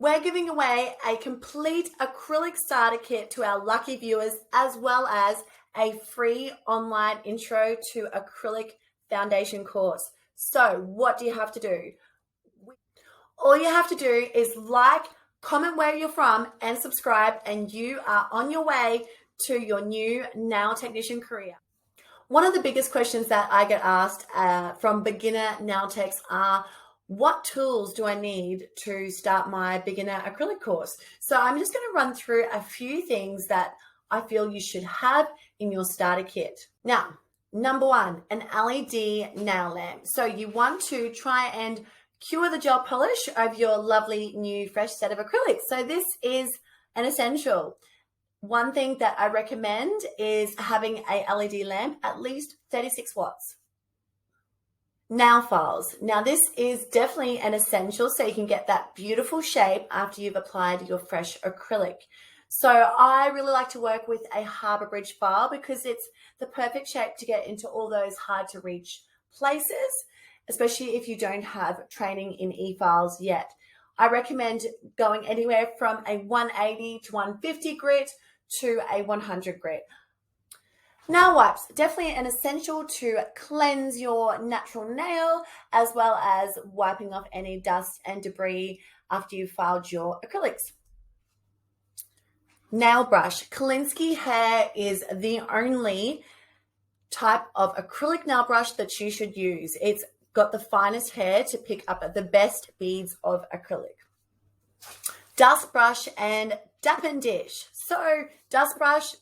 We're giving away a complete acrylic starter kit to our lucky viewers, as well as a free online intro to acrylic foundation course. So what do you have to do? All you have to do is like, comment where you're from, and subscribe, and you are on your way to your new nail technician career. One of the biggest questions that I get asked from beginner nail techs are, what tools do I need to start my beginner acrylic course? So I'm just going to run through a few things that I feel you should have in your starter kit. Now, number one, an LED nail lamp. So you want to try and cure the gel polish of your lovely new fresh set of acrylics. So this is an essential. One thing that I recommend is having a LED lamp, at least 36 watts. Nail files. Now this is definitely an essential so you can get that beautiful shape after you've applied your fresh acrylic. So I really like to work with a Harbour Bridge file because it's the perfect shape to get into all those hard to reach places, especially if you don't have training in e-files yet. I recommend going anywhere from a 180 to 150 grit to a 100 grit. Nail wipes, definitely an essential to cleanse your natural nail, as well as wiping off any dust and debris after you've filed your acrylics. Nail brush. Kolinsky hair is the only type of acrylic nail brush that you should use. It's got the finest hair to pick up the best beads of acrylic. Dust brush and dap and dish. So dust brush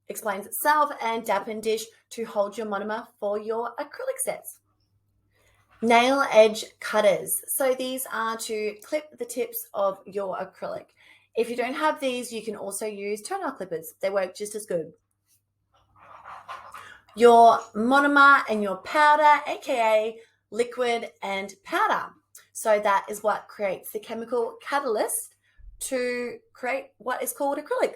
explains itself, and dap and dish to hold your monomer for your acrylic sets. Nail edge cutters. So these are to clip the tips of your acrylic. If you don't have these, you can also use toenail clippers. They work just as good. Your monomer and your powder, aka liquid and powder. So that is what creates the chemical catalyst to create what is called acrylic.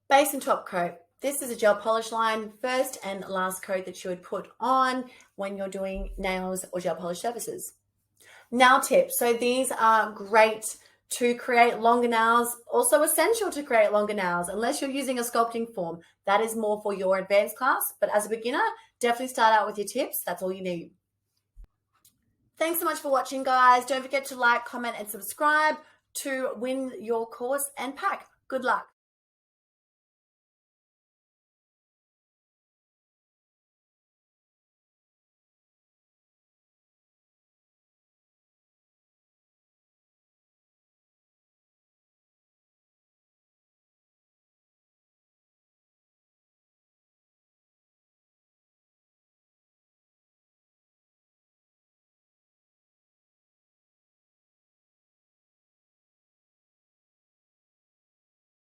Base and top coat. This is a gel polish line, first and last coat that you would put on when you're doing nails or gel polish surfaces. Nail tips. So these are great to create longer nails, also essential to create longer nails, unless you're using a sculpting form. That is more for your advanced class, but as a beginner, definitely start out with your tips. That's all you need. Thanks so much for watching, guys. Don't forget to like, comment, and subscribe to win your course and pack. Good luck.